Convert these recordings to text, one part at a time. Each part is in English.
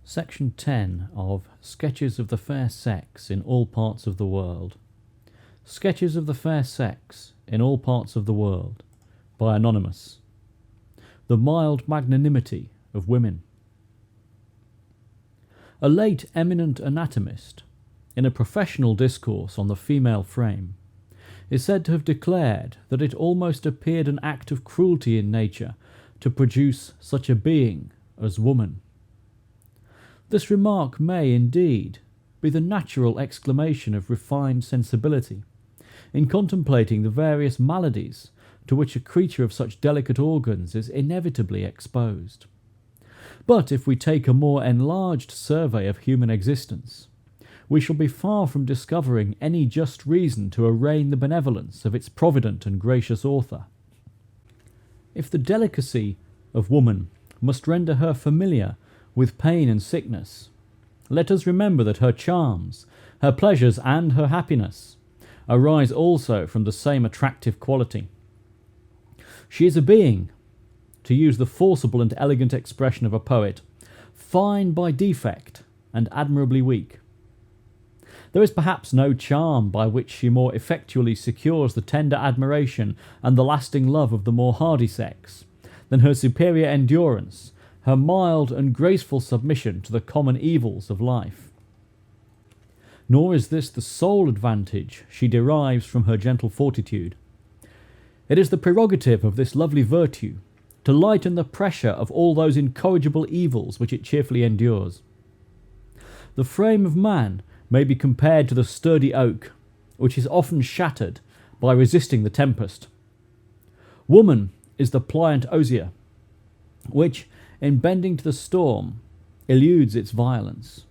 Section 10 of Sketches of the Fair Sex in All Parts of the World. Sketches of the Fair Sex in All Parts of the World, by Anonymous. The mild magnanimity of women. A late eminent anatomist, in a professional discourse on the female frame, is said to have declared that it almost appeared an act of cruelty in nature to produce such a being as woman. This remark may, indeed, be the natural exclamation of refined sensibility, in contemplating the various maladies to which a creature of such delicate organs is inevitably exposed. But if we take a more enlarged survey of human existence, we shall be far from discovering any just reason to arraign the benevolence of its provident and gracious author. If the delicacy of woman must render her familiar with pain and sickness, let us remember that her charms, her pleasures, and her happiness arise also from the same attractive quality. She is a being, to use the forcible and elegant expression of a poet, fine by defect and admirably weak. There is perhaps no charm by which she more effectually secures the tender admiration and the lasting love of the more hardy sex than her superior endurance, her mild and graceful submission to the common evils of life. Nor is this the sole advantage she derives from her gentle fortitude. It is the prerogative of this lovely virtue to lighten the pressure of all those incorrigible evils which it cheerfully endures. The frame of man may be compared to the sturdy oak, which is often shattered by resisting the tempest. Woman is the pliant osier, which, in bending to the storm, eludes its violence.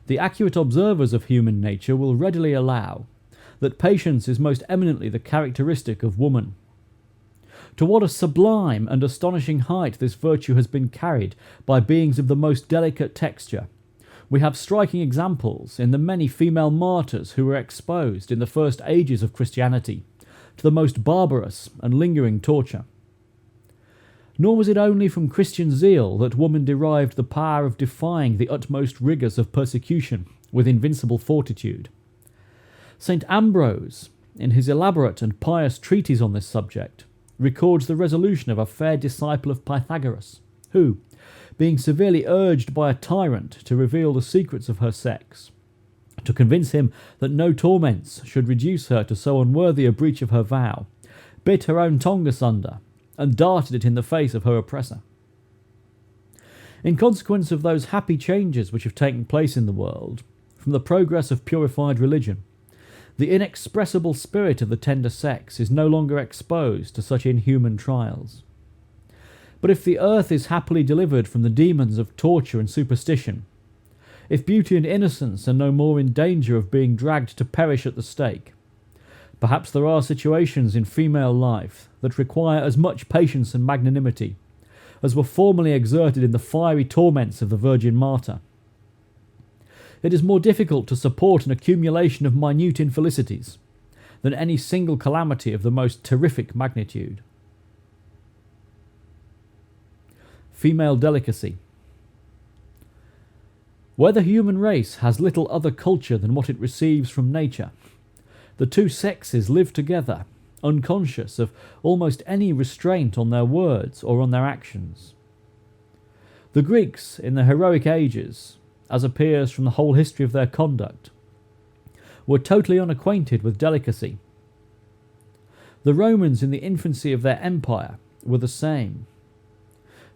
The accurate observers of human nature will readily allow that patience is most eminently the characteristic of woman. To what a sublime and astonishing height this virtue has been carried by beings of the most delicate texture, we have striking examples in the many female martyrs who were exposed in the first ages of Christianity to the most barbarous and lingering torture. Nor was it only from Christian zeal that woman derived the power of defying the utmost rigours of persecution with invincible fortitude. St. Ambrose, in his elaborate and pious treatise on this subject, records the resolution of a fair disciple of Pythagoras, who, being severely urged by a tyrant to reveal the secrets of her sex, to convince him that no torments should reduce her to so unworthy a breach of her vow, bit her own tongue asunder, and darted it in the face of her oppressor. In consequence of those happy changes which have taken place in the world, from the progress of purified religion, the inexpressible spirit of the tender sex is no longer exposed to such inhuman trials. But if the earth is happily delivered from the demons of torture and superstition, if beauty and innocence are no more in danger of being dragged to perish at the stake, perhaps there are situations in female life that require as much patience and magnanimity as were formerly exerted in the fiery torments of the Virgin Martyr. It is more difficult to support an accumulation of minute infelicities than any single calamity of the most terrific magnitude. Female delicacy. Where the human race has little other culture than what it receives from nature, the two sexes live together, unconscious of almost any restraint on their words or on their actions. The Greeks in the heroic ages, as appears from the whole history of their conduct, were totally unacquainted with delicacy. The Romans in the infancy of their empire were the same.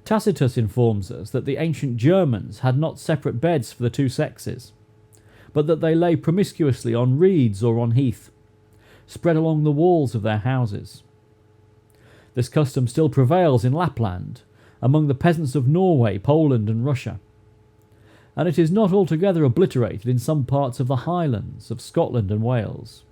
Tacitus informs us that the ancient Germans had not separate beds for the two sexes, but that they lay promiscuously on reeds or on heath, spread along the walls of their houses. This custom still prevails in Lapland, among the peasants of Norway, Poland, and Russia, and it is not altogether obliterated in some parts of the highlands of Scotland and Wales.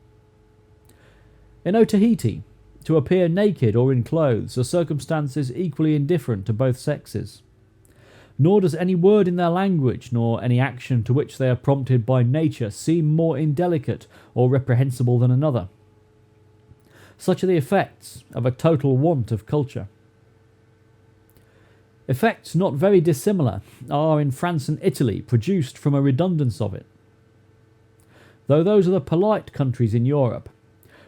In Otaheite, to appear naked or in clothes are circumstances equally indifferent to both sexes, nor does any word in their language, nor any action to which they are prompted by nature, seem more indelicate or reprehensible than another. Such are the effects of a total want of culture. Effects not very dissimilar are in France and Italy produced from a redundance of it. Though those are the polite countries in Europe,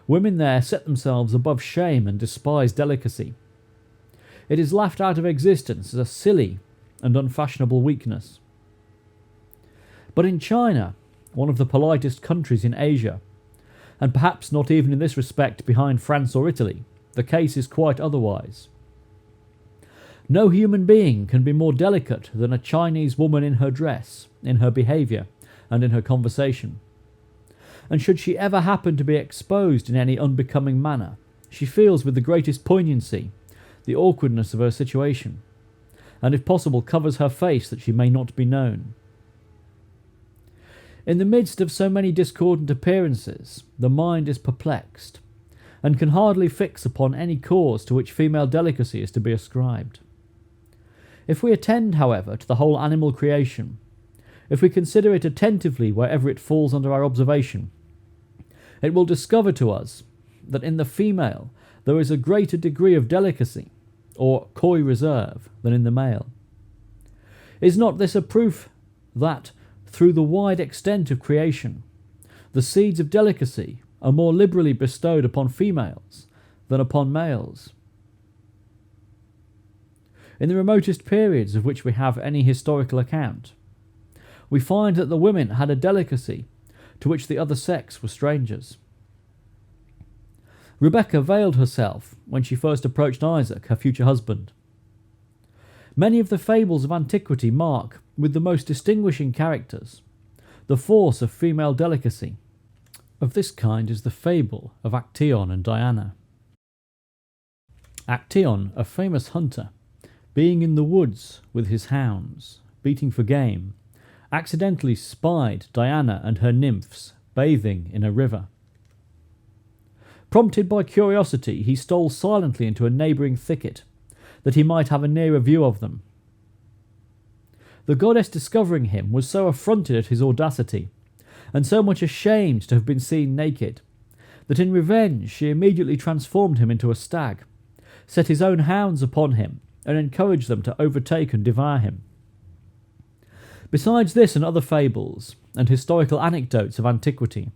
women there set themselves above shame and despise delicacy. It is laughed out of existence as a silly and unfashionable weakness. But in China, one of the politest countries in Asia, and perhaps not even in this respect behind France or Italy, the case is quite otherwise. No human being can be more delicate than a Chinese woman in her dress, in her behaviour, and in her conversation. And should she ever happen to be exposed in any unbecoming manner, she feels with the greatest poignancy the awkwardness of her situation, and if possible covers her face that she may not be known. In the midst of so many discordant appearances, the mind is perplexed, and can hardly fix upon any cause to which female delicacy is to be ascribed. If we attend, however, to the whole animal creation, if we consider it attentively wherever it falls under our observation, it will discover to us that in the female there is a greater degree of delicacy, or coy reserve, than in the male. Is not this a proof that, through the wide extent of creation, the seeds of delicacy are more liberally bestowed upon females than upon males? In the remotest periods of which we have any historical account, we find that the women had a delicacy to which the other sex were strangers. Rebecca veiled herself when she first approached Isaac, her future husband. Many of the fables of antiquity mark, with the most distinguishing characters, the force of female delicacy. Of this kind is the fable of Actaeon and Diana. Actaeon, a famous hunter, being in the woods with his hounds, beating for game, accidentally spied Diana and her nymphs bathing in a river. Prompted by curiosity, he stole silently into a neighbouring thicket, that he might have a nearer view of them. The goddess, discovering him, was so affronted at his audacity, and so much ashamed to have been seen naked, that in revenge she immediately transformed him into a stag, set his own hounds upon him, and encouraged them to overtake and devour him. Besides this and other fables, and historical anecdotes of antiquity,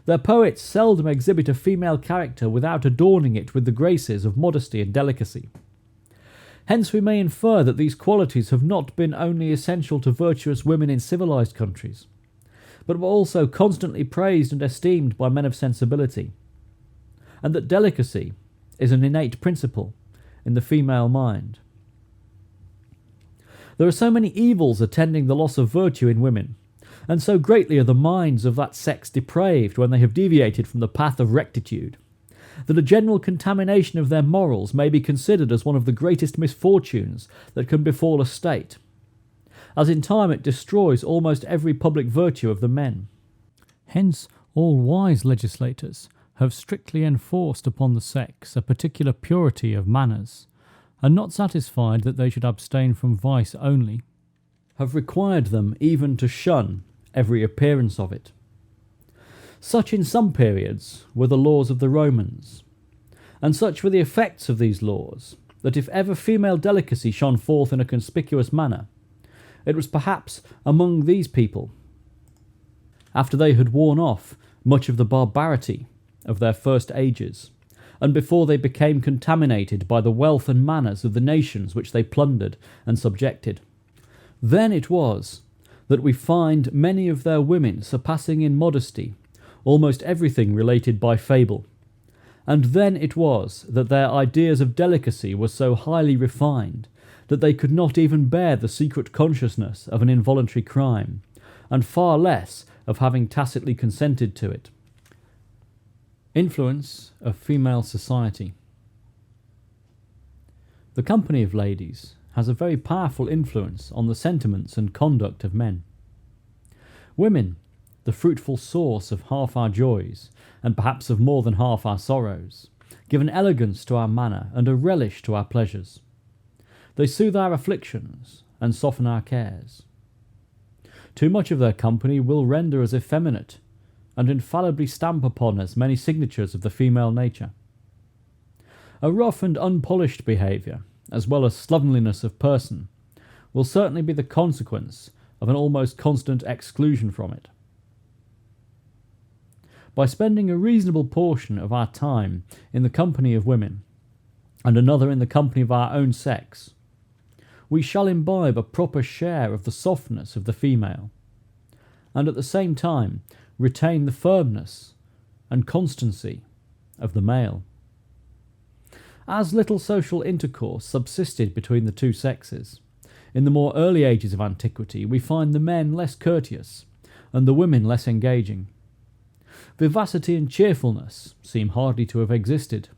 their poets seldom exhibit a female character without adorning it with the graces of modesty and delicacy. Hence we may infer that these qualities have not been only essential to virtuous women in civilized countries, but were also constantly praised and esteemed by men of sensibility, and that delicacy is an innate principle in the female mind. There are so many evils attending the loss of virtue in women, and so greatly are the minds of that sex depraved when they have deviated from the path of rectitude, that a general contamination of their morals may be considered as one of the greatest misfortunes that can befall a state, as in time it destroys almost every public virtue of the men. Hence all wise legislators have strictly enforced upon the sex a particular purity of manners, and not satisfied that they should abstain from vice only, have required them even to shun every appearance of it. Such in some periods were the laws of the Romans, and such were the effects of these laws, that if ever female delicacy shone forth in a conspicuous manner, it was perhaps among these people, after they had worn off much of the barbarity of their first ages, and before they became contaminated by the wealth and manners of the nations which they plundered and subjected. Then it was that we find many of their women surpassing in modesty almost everything related by fable, and then it was that their ideas of delicacy were so highly refined that they could not even bear the secret consciousness of an involuntary crime, and far less of having tacitly consented to it. Influence of female society. The company of ladies has a very powerful influence on the sentiments and conduct of men. Women, the fruitful source of half our joys, and perhaps of more than half our sorrows, give an elegance to our manner and a relish to our pleasures. They soothe our afflictions and soften our cares. Too much of their company will render us effeminate, and infallibly stamp upon us many signatures of the female nature. A rough and unpolished behaviour, as well as slovenliness of person, will certainly be the consequence of an almost constant exclusion from it. By spending a reasonable portion of our time in the company of women, and another in the company of our own sex, we shall imbibe a proper share of the softness of the female, and at the same time retain the firmness and constancy of the male. As little social intercourse subsisted between the two sexes, in the more early ages of antiquity, we find the men less courteous and the women less engaging. Vivacity and cheerfulness seem hardly to have existed.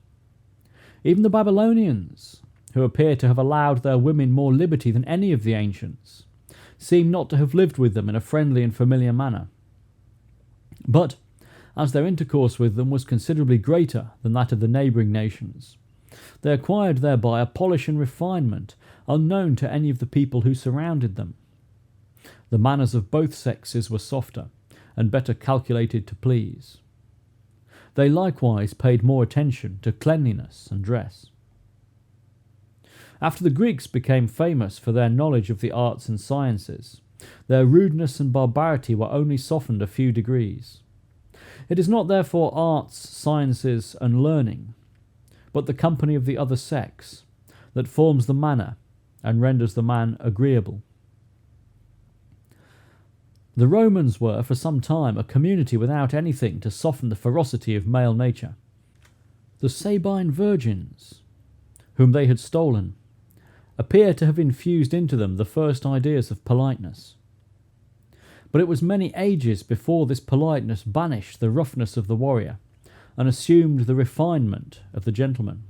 Even the Babylonians, who appear to have allowed their women more liberty than any of the ancients, seem not to have lived with them in a friendly and familiar manner. But, as their intercourse with them was considerably greater than that of the neighbouring nations, they acquired thereby a polish and refinement unknown to any of the people who surrounded them. The manners of both sexes were softer and better calculated to please. They likewise paid more attention to cleanliness and dress. After the Greeks became famous for their knowledge of the arts and sciences, their rudeness and barbarity were only softened a few degrees. It is not therefore arts, sciences, and learning, but the company of the other sex, that forms the manner and renders the man agreeable. The Romans were for some time a community without anything to soften the ferocity of male nature. The Sabine virgins, whom they had stolen, appear to have infused into them the first ideas of politeness. But it was many ages before this politeness banished the roughness of the warrior and assumed the refinement of the gentleman.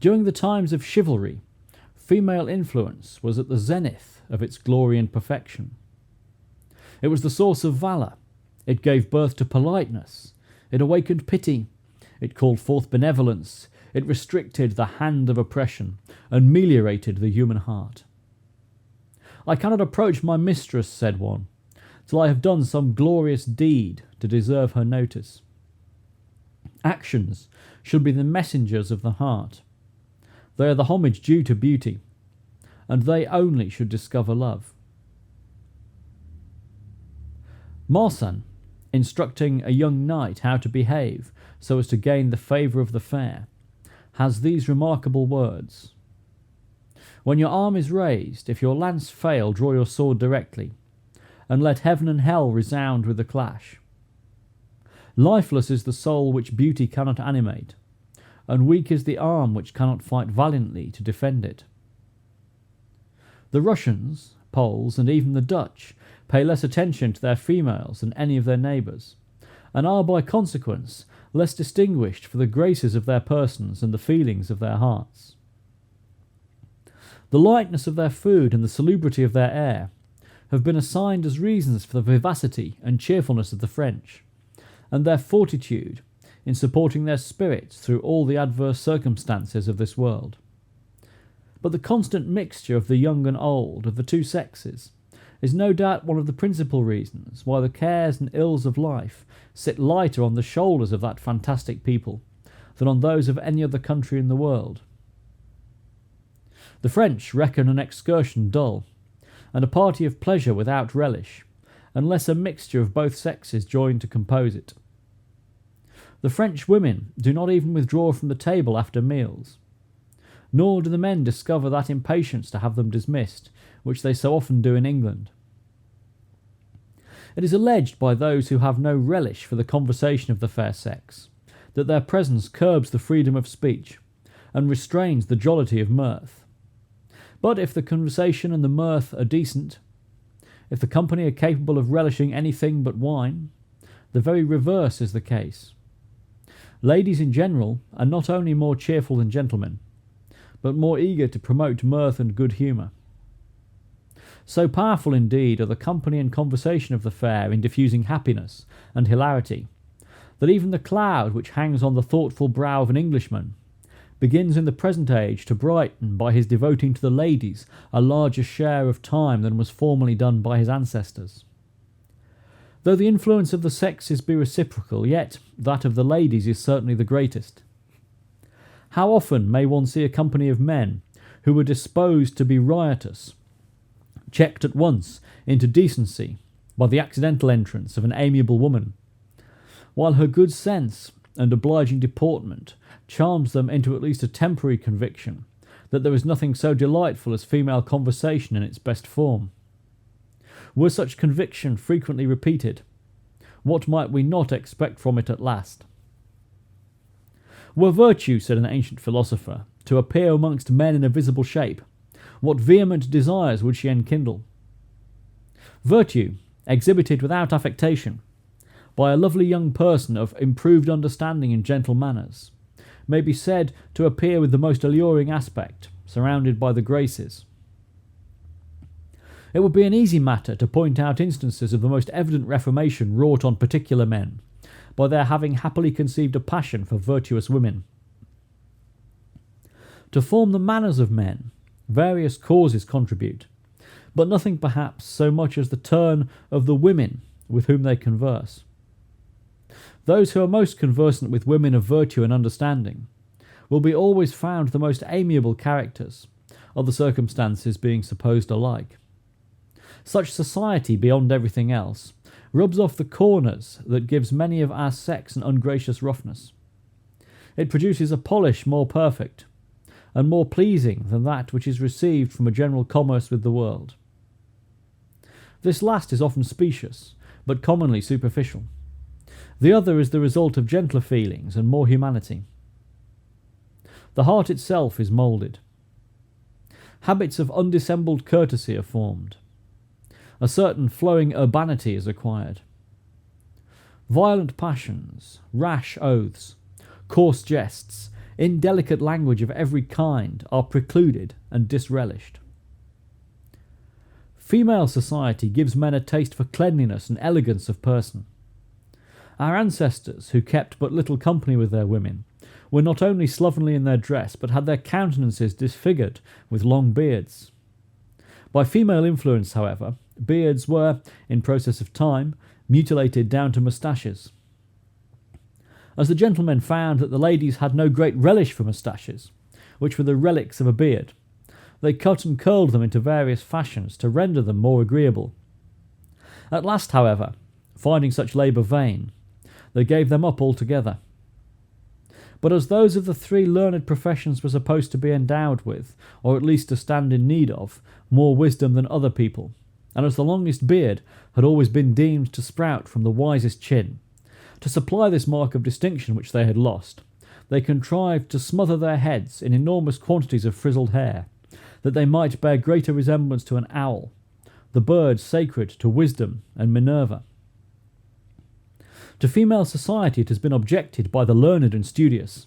During the times of chivalry, female influence was at the zenith of its glory and perfection. It was the source of valour, it gave birth to politeness, it awakened pity, it called forth benevolence, it restricted the hand of oppression, and meliorated the human heart. "I cannot approach my mistress," said one, "till I have done some glorious deed to deserve her notice." Actions should be the messengers of the heart. They are the homage due to beauty, and they only should discover love. Marsan, instructing a young knight how to behave so as to gain the favour of the fair, has these remarkable words: "When your arm is raised, if your lance fail, draw your sword directly, and let heaven and hell resound with the clash. Lifeless is the soul which beauty cannot animate, and weak is the arm which cannot fight valiantly to defend it." The Russians, Poles, and even the Dutch pay less attention to their females than any of their neighbours, and are by consequence less distinguished for the graces of their persons and the feelings of their hearts. The lightness of their food and the salubrity of their air have been assigned as reasons for the vivacity and cheerfulness of the French, and their fortitude in supporting their spirits through all the adverse circumstances of this world. But the constant mixture of the young and old, of the two sexes, is no doubt one of the principal reasons why the cares and ills of life sit lighter on the shoulders of that fantastic people than on those of any other country in the world. The French reckon an excursion dull, and a party of pleasure without relish, unless a mixture of both sexes join to compose it. The French women do not even withdraw from the table after meals, nor do the men discover that impatience to have them dismissed, which they so often do in England. It is alleged by those who have no relish for the conversation of the fair sex, that their presence curbs the freedom of speech, and restrains the jollity of mirth. But if the conversation and the mirth are decent, if the company are capable of relishing anything but wine, the very reverse is the case. Ladies in general are not only more cheerful than gentlemen, but more eager to promote mirth and good humour. So powerful indeed are the company and conversation of the fair in diffusing happiness and hilarity, that even the cloud which hangs on the thoughtful brow of an Englishman begins in the present age to brighten by his devoting to the ladies a larger share of time than was formerly done by his ancestors. Though the influence of the sexes be reciprocal, yet that of the ladies is certainly the greatest. How often may one see a company of men who were disposed to be riotous, checked at once into decency by the accidental entrance of an amiable woman, while her good sense and obliging deportment charms them into at least a temporary conviction that there is nothing so delightful as female conversation in its best form. Were such conviction frequently repeated, what might we not expect from it at last? Were virtue, said an ancient philosopher, to appear amongst men in a visible shape, what vehement desires would she enkindle? Virtue, exhibited without affectation, by a lovely young person of improved understanding and gentle manners, may be said to appear with the most alluring aspect, surrounded by the graces. It would be an easy matter to point out instances of the most evident reformation wrought on particular men, by their having happily conceived a passion for virtuous women. To form the manners of men, various causes contribute, but nothing perhaps so much as the turn of the women with whom they converse. Those who are most conversant with women of virtue and understanding will be always found the most amiable characters, other circumstances being supposed alike. Such society, beyond everything else, rubs off the corners that gives many of our sex an ungracious roughness. It produces a polish more perfect, and more pleasing than that which is received from a general commerce with the world. This last is often specious, but commonly superficial. The other is the result of gentler feelings and more humanity. The heart itself is moulded. Habits of undissembled courtesy are formed. A certain flowing urbanity is acquired. Violent passions, rash oaths, coarse jests, indelicate language of every kind are precluded and disrelished. Female society gives men a taste for cleanliness and elegance of person. Our ancestors, who kept but little company with their women, were not only slovenly in their dress, but had their countenances disfigured with long beards. By female influence, however, beards were, in process of time, mutilated down to moustaches. As the gentlemen found that the ladies had no great relish for moustaches, which were the relics of a beard, they cut and curled them into various fashions to render them more agreeable. At last, however, finding such labour vain, they gave them up altogether. But as those of the three learned professions were supposed to be endowed with, or at least to stand in need of, more wisdom than other people, and as the longest beard had always been deemed to sprout from the wisest chin, to supply this mark of distinction which they had lost, they contrived to smother their heads in enormous quantities of frizzled hair, that they might bear greater resemblance to an owl, the bird sacred to wisdom and Minerva. To female society it has been objected by the learned and studious,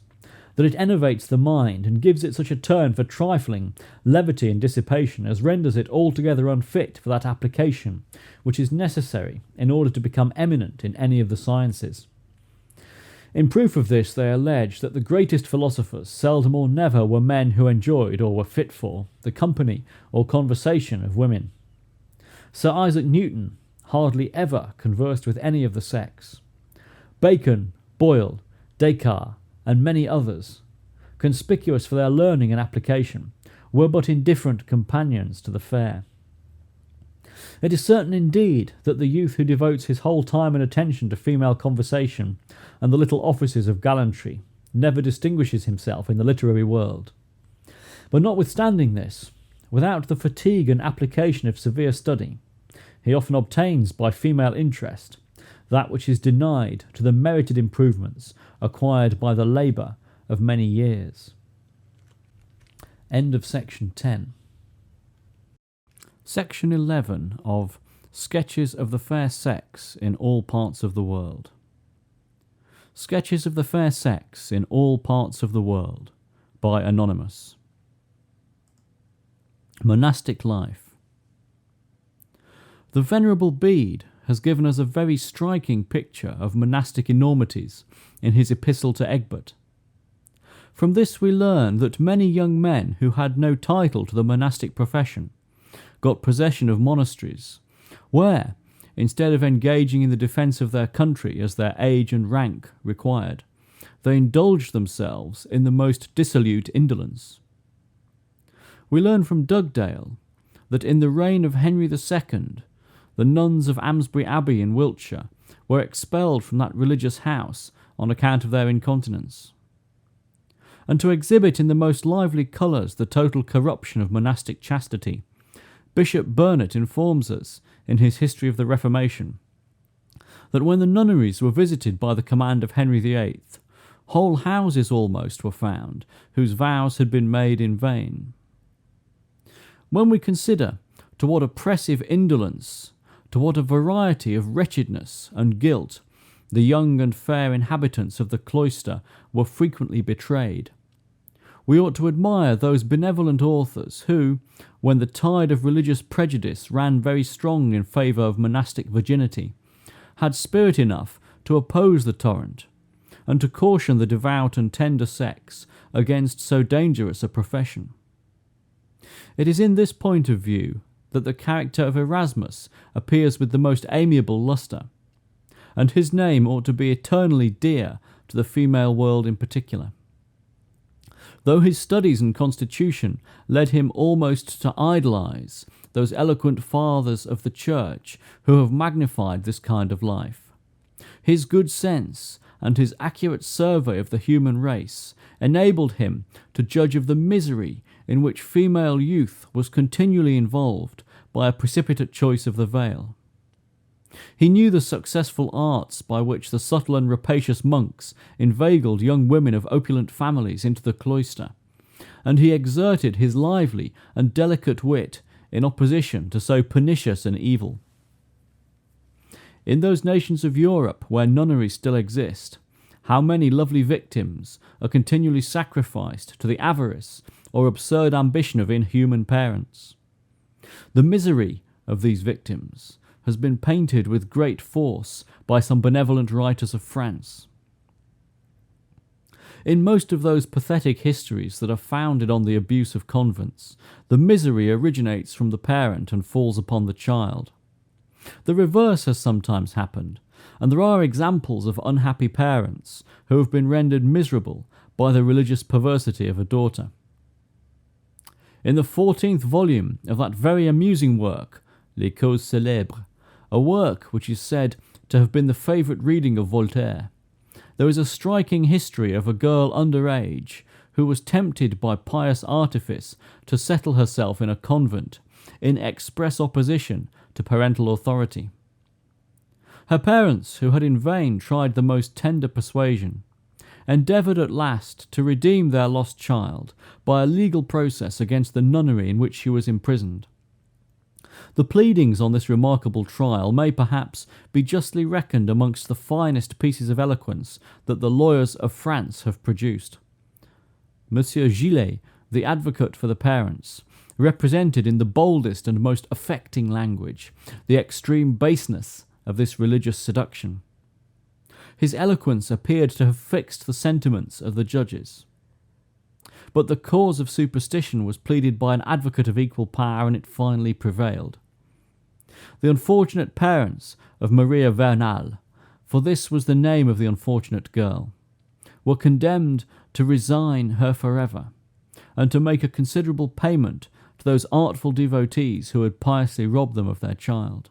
that it enervates the mind and gives it such a turn for trifling, levity, and dissipation as renders it altogether unfit for that application which is necessary in order to become eminent in any of the sciences. In proof of this, they allege that the greatest philosophers seldom or never were men who enjoyed, or were fit for, the company or conversation of women. Sir Isaac Newton hardly ever conversed with any of the sex. Bacon, Boyle, Descartes, and many others, conspicuous for their learning and application, were but indifferent companions to the fair. It is certain indeed that the youth who devotes his whole time and attention to female conversation and the little offices of gallantry never distinguishes himself in the literary world. But notwithstanding this, without the fatigue and application of severe study, he often obtains by female interest that which is denied to the merited improvements acquired by the labour of many years. End of section 10. Section 11 of Sketches of the Fair Sex in All Parts of the World. Sketches of the Fair Sex in All Parts of the World, by Anonymous. Monastic Life. The Venerable Bede has given us a very striking picture of monastic enormities in his epistle to Egbert. From this we learn that many young men who had no title to the monastic profession got possession of monasteries, where, instead of engaging in the defence of their country as their age and rank required, they indulged themselves in the most dissolute indolence. We learn from Dugdale that in the reign of Henry II, the nuns of Amesbury Abbey in Wiltshire were expelled from that religious house on account of their incontinence. And to exhibit in the most lively colours the total corruption of monastic chastity, Bishop Burnet informs us, in his History of the Reformation, that when the nunneries were visited by the command of Henry VIII, whole houses almost were found whose vows had been made in vain. When we consider to what oppressive indolence, to what a variety of wretchedness and guilt the young and fair inhabitants of the cloister were frequently betrayed, we ought to admire those benevolent authors who, when the tide of religious prejudice ran very strong in favour of monastic virginity, had spirit enough to oppose the torrent, and to caution the devout and tender sex against so dangerous a profession. It is in this point of view that the character of Erasmus appears with the most amiable lustre, and his name ought to be eternally dear to the female world in particular. Though his studies and constitution led him almost to idolize those eloquent fathers of the Church who have magnified this kind of life, his good sense and his accurate survey of the human race enabled him to judge of the misery in which female youth was continually involved by a precipitate choice of the veil. He knew the successful arts by which the subtle and rapacious monks inveigled young women of opulent families into the cloister, and he exerted his lively and delicate wit in opposition to so pernicious an evil. In those nations of Europe where nunneries still exist, how many lovely victims are continually sacrificed to the avarice or absurd ambition of inhuman parents! The misery of these victims has been painted with great force by some benevolent writers of France. In most of those pathetic histories that are founded on the abuse of convents, the misery originates from the parent and falls upon the child. The reverse has sometimes happened, and there are examples of unhappy parents who have been rendered miserable by the religious perversity of a daughter. In the 14th volume of that very amusing work, Les Causes Célèbres, a work which is said to have been the favourite reading of Voltaire, there is a striking history of a girl under age who was tempted by pious artifice to settle herself in a convent in express opposition to parental authority. Her parents, who had in vain tried the most tender persuasion, endeavoured at last to redeem their lost child by a legal process against the nunnery in which she was imprisoned. The pleadings on this remarkable trial may perhaps be justly reckoned amongst the finest pieces of eloquence that the lawyers of France have produced. Monsieur Gillet, the advocate for the parents, represented in the boldest and most affecting language the extreme baseness of this religious seduction. His eloquence appeared to have fixed the sentiments of the judges. But the cause of superstition was pleaded by an advocate of equal power, and it finally prevailed. The unfortunate parents of Maria Vernal, for this was the name of the unfortunate girl, were condemned to resign her forever, and to make a considerable payment to those artful devotees who had piously robbed them of their child.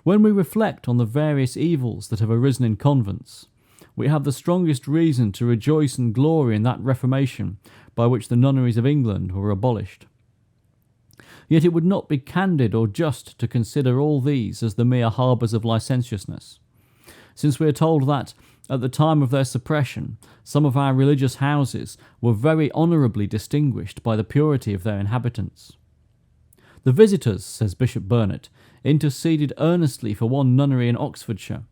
When we reflect on the various evils that have arisen in convents, we have the strongest reason to rejoice and glory in that reformation by which the nunneries of England were abolished. Yet it would not be candid or just to consider all these as the mere harbours of licentiousness, since we are told that, at the time of their suppression, some of our religious houses were very honourably distinguished by the purity of their inhabitants. The visitors, says Bishop Burnet, interceded earnestly for one nunnery in Oxfordshire,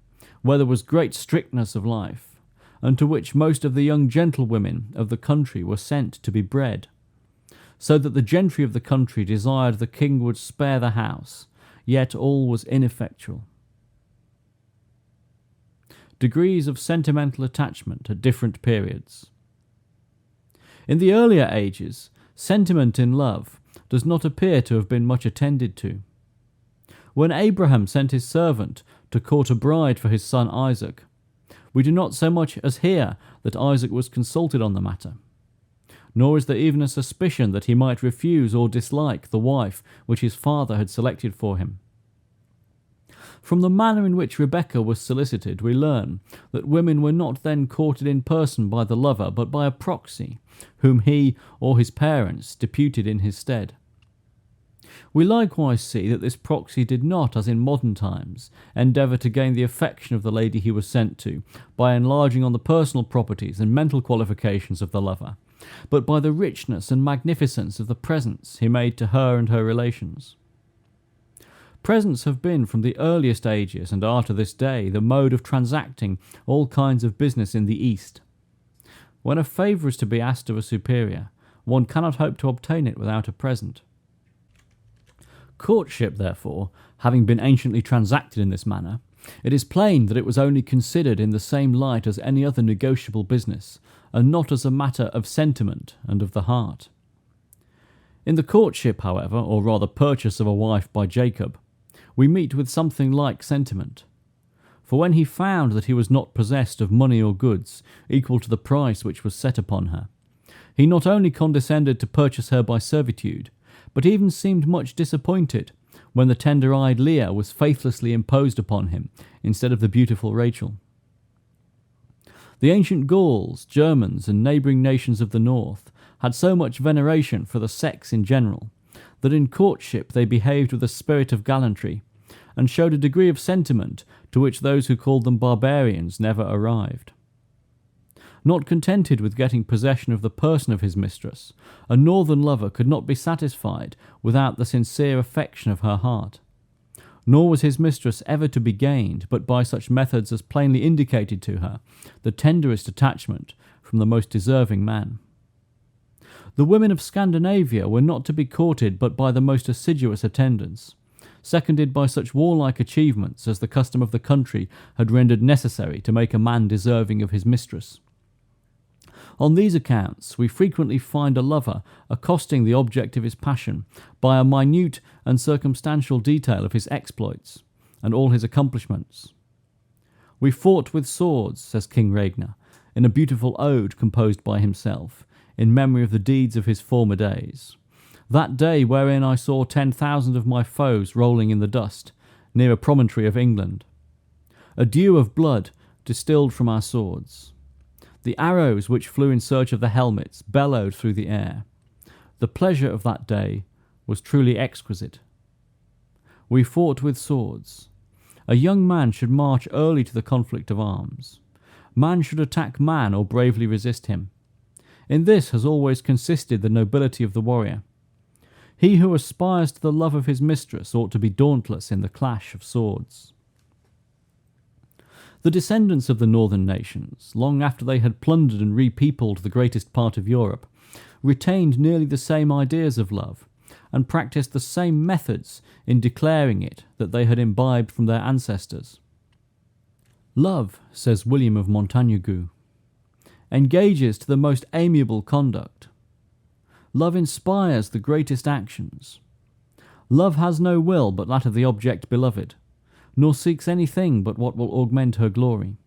where there was great strictness of life, and to which most of the young gentlewomen of the country were sent to be bred, so that the gentry of the country desired the king would spare the house, yet all was ineffectual. Degrees of sentimental attachment at different periods. In the earlier ages, sentiment in love does not appear to have been much attended to. When Abraham sent his servant to court a bride for his son Isaac, We do not so much as hear that Isaac was consulted on the matter, nor is there even a suspicion that he might refuse or dislike the wife which his father had selected for him. From the manner in which Rebecca was solicited, we learn that women were not then courted in person by the lover, but by a proxy, whom he or his parents deputed in his stead. We likewise see that this proxy did not, as in modern times, endeavour to gain the affection of the lady he was sent to by enlarging on the personal properties and mental qualifications of the lover, but by the richness and magnificence of the presents he made to her and her relations. Presents have been from the earliest ages, and are to this day, the mode of transacting all kinds of business in the East. When a favour is to be asked of a superior, one cannot hope to obtain it without a present. Courtship, therefore, having been anciently transacted in this manner, it is plain that it was only considered in the same light as any other negotiable business, and not as a matter of sentiment and of the heart. In the courtship, however, or rather purchase of a wife by Jacob, we meet with something like sentiment. For when he found that he was not possessed of money or goods equal to the price which was set upon her, he not only condescended to purchase her by servitude, but even seemed much disappointed when the tender-eyed Leah was faithlessly imposed upon him instead of the beautiful Rachel. The ancient Gauls, Germans, and neighbouring nations of the north had so much veneration for the sex in general, that in courtship they behaved with a spirit of gallantry, and showed a degree of sentiment to which those who called them barbarians never arrived. Not contented with getting possession of the person of his mistress, a northern lover could not be satisfied without the sincere affection of her heart. Nor was his mistress ever to be gained but by such methods as plainly indicated to her the tenderest attachment from the most deserving man. The women of Scandinavia were not to be courted but by the most assiduous attendance, seconded by such warlike achievements as the custom of the country had rendered necessary to make a man deserving of his mistress. On these accounts, we frequently find a lover accosting the object of his passion by a minute and circumstantial detail of his exploits and all his accomplishments. "We fought with swords," says King Regner, in a beautiful ode composed by himself, in memory of the deeds of his former days, "that day wherein I saw 10,000 of my foes rolling in the dust, near a promontory of England. A dew of blood distilled from our swords. The arrows which flew in search of the helmets bellowed through the air. The pleasure of that day was truly exquisite. We fought with swords. A young man should march early to the conflict of arms. Man should attack man or bravely resist him. In this has always consisted the nobility of the warrior. He who aspires to the love of his mistress ought to be dauntless in the clash of swords." The descendants of the northern nations, long after they had plundered and repeopled the greatest part of Europe, retained nearly the same ideas of love, and practised the same methods in declaring it that they had imbibed from their ancestors. "Love," says William of Montagnegout, "engages to the most amiable conduct. Love inspires the greatest actions. Love has no will but that of the object beloved, nor seeks anything but what will augment her glory.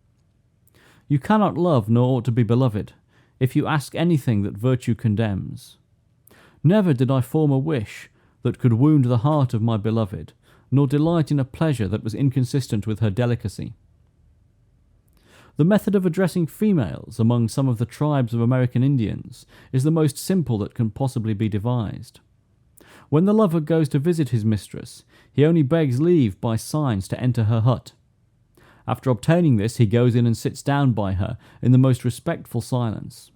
You cannot love nor ought to be beloved, if you ask anything that virtue condemns. Never did I form a wish that could wound the heart of my beloved, nor delight in a pleasure that was inconsistent with her delicacy." The method of addressing females among some of the tribes of American Indians is the most simple that can possibly be devised. When the lover goes to visit his mistress, he only begs leave by signs to enter her hut. After obtaining this, he goes in and sits down by her in the most respectful silence.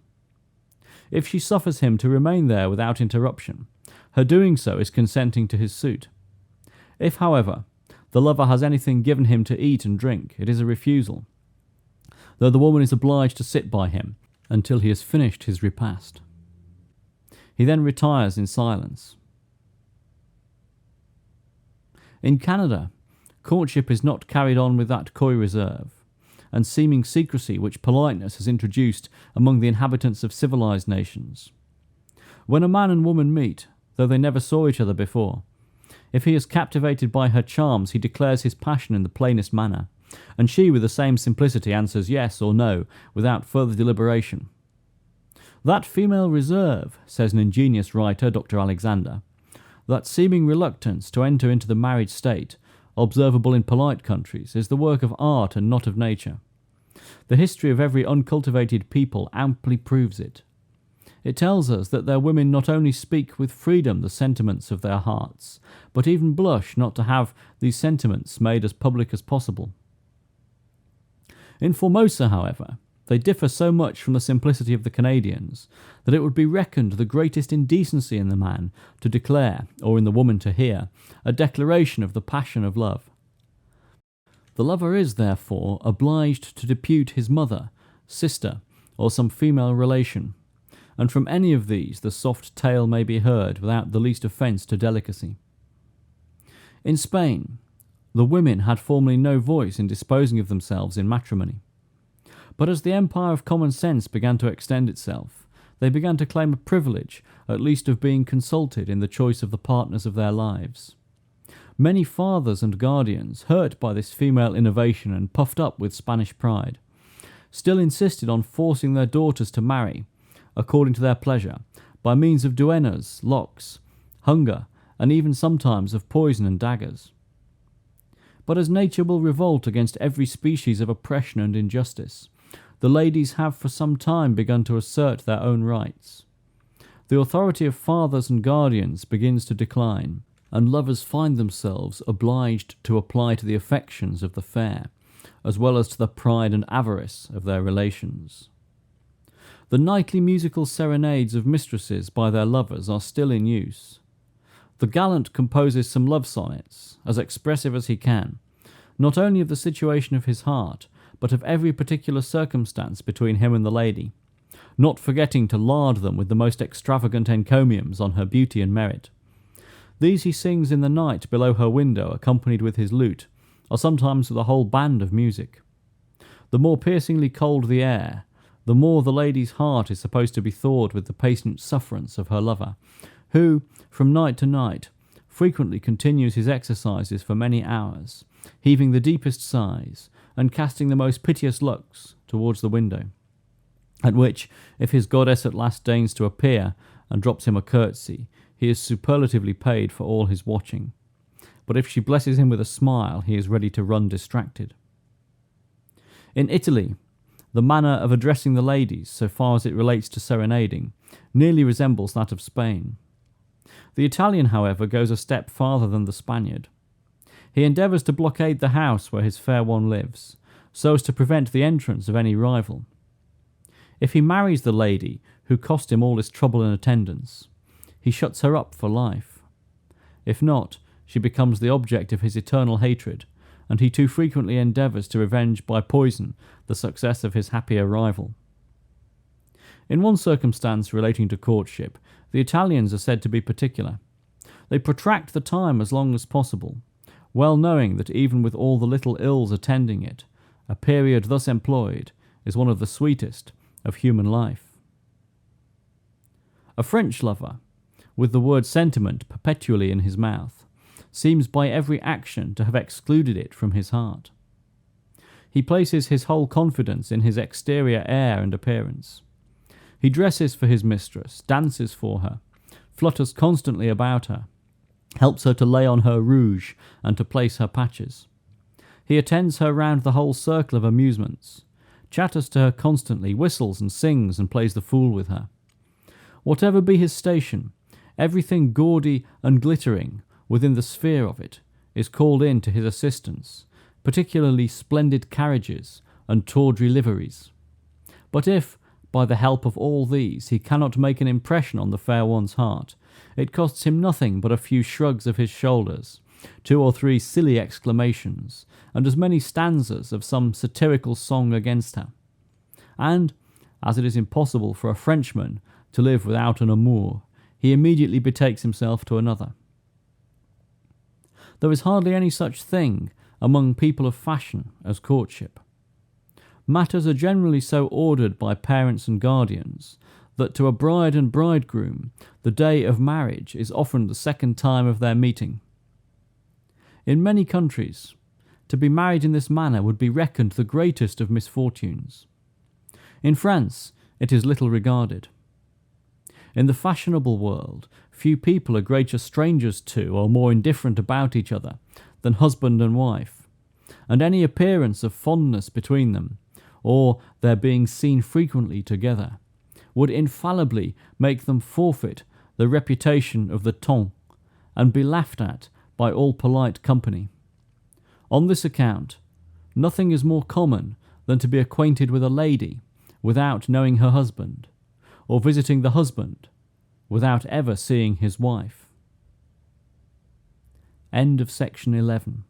If she suffers him to remain there without interruption, her doing so is consenting to his suit. If, however, the lover has anything given him to eat and drink, it is a refusal, though the woman is obliged to sit by him until he has finished his repast. He then retires in silence. In Canada, courtship is not carried on with that coy reserve and seeming secrecy which politeness has introduced among the inhabitants of civilized nations. When a man and woman meet, though they never saw each other before, if he is captivated by her charms, he declares his passion in the plainest manner, and she with the same simplicity answers yes or no without further deliberation. That female reserve, says an ingenious writer, Dr. Alexander, that seeming reluctance to enter into the married state, observable in polite countries, is the work of art and not of nature. The history of every uncultivated people amply proves it. It tells us that their women not only speak with freedom the sentiments of their hearts, but even blush not to have these sentiments made as public as possible. In Formosa, however, they differ so much from the simplicity of the Canadians that it would be reckoned the greatest indecency in the man to declare, or in the woman to hear, a declaration of the passion of love. The lover is, therefore, obliged to depute his mother, sister, or some female relation, and from any of these the soft tale may be heard without the least offence to delicacy. In Spain, the women had formerly no voice in disposing of themselves in matrimony. But as the empire of common sense began to extend itself, they began to claim a privilege, at least of being consulted in the choice of the partners of their lives. Many fathers and guardians, hurt by this female innovation and puffed up with Spanish pride, still insisted on forcing their daughters to marry, according to their pleasure, by means of duennas, locks, hunger, and even sometimes of poison and daggers. But as nature will revolt against every species of oppression and injustice, the ladies have for some time begun to assert their own rights. The authority of fathers and guardians begins to decline, and lovers find themselves obliged to apply to the affections of the fair, as well as to the pride and avarice of their relations. The nightly musical serenades of mistresses by their lovers are still in use. The gallant composes some love sonnets, as expressive as he can, not only of the situation of his heart, but of every particular circumstance between him and the lady, not forgetting to lard them with the most extravagant encomiums on her beauty and merit. These he sings in the night below her window, accompanied with his lute, or sometimes with a whole band of music. The more piercingly cold the air, the more the lady's heart is supposed to be thawed with the patient sufferance of her lover, who, from night to night, frequently continues his exercises for many hours, heaving the deepest sighs, and casting the most piteous looks towards the window, at which, if his goddess at last deigns to appear and drops him a curtsy, he is superlatively paid for all his watching. But if she blesses him with a smile, he is ready to run distracted. In Italy, the manner of addressing the ladies, so far as it relates to serenading, nearly resembles that of Spain. The Italian, however, goes a step farther than the Spaniard. He endeavours to blockade the house where his fair one lives, so as to prevent the entrance of any rival. If he marries the lady who cost him all this trouble and attendance, he shuts her up for life. If not, she becomes the object of his eternal hatred, and he too frequently endeavours to revenge by poison the success of his happier rival. In one circumstance relating to courtship, the Italians are said to be particular. They protract the time as long as possible, well knowing that even with all the little ills attending it, a period thus employed is one of the sweetest of human life. A French lover, with the word sentiment perpetually in his mouth, seems by every action to have excluded it from his heart. He places his whole confidence in his exterior air and appearance. He dresses for his mistress, dances for her, flutters constantly about her, helps her to lay on her rouge and to place her patches. He attends her round the whole circle of amusements, chatters to her constantly, whistles and sings and plays the fool with her. Whatever be his station, everything gaudy and glittering within the sphere of it is called in to his assistance, particularly splendid carriages and tawdry liveries. But if, by the help of all these, he cannot make an impression on the fair one's heart, it costs him nothing but a few shrugs of his shoulders, 2 or 3 silly exclamations, and as many stanzas of some satirical song against her. And, as it is impossible for a Frenchman to live without an amour, he immediately betakes himself to another. There is hardly any such thing among people of fashion as courtship. Matters are generally so ordered by parents and guardians that to a bride and bridegroom the day of marriage is often the second time of their meeting. In many countries, to be married in this manner would be reckoned the greatest of misfortunes. In France, it is little regarded. In the fashionable world, few people are greater strangers to or more indifferent about each other than husband and wife, and any appearance of fondness between them, or their being seen frequently together, would infallibly make them forfeit the reputation of the ton, and be laughed at by all polite company. On this account, nothing is more common than to be acquainted with a lady without knowing her husband, or visiting the husband without ever seeing his wife. End of section 11.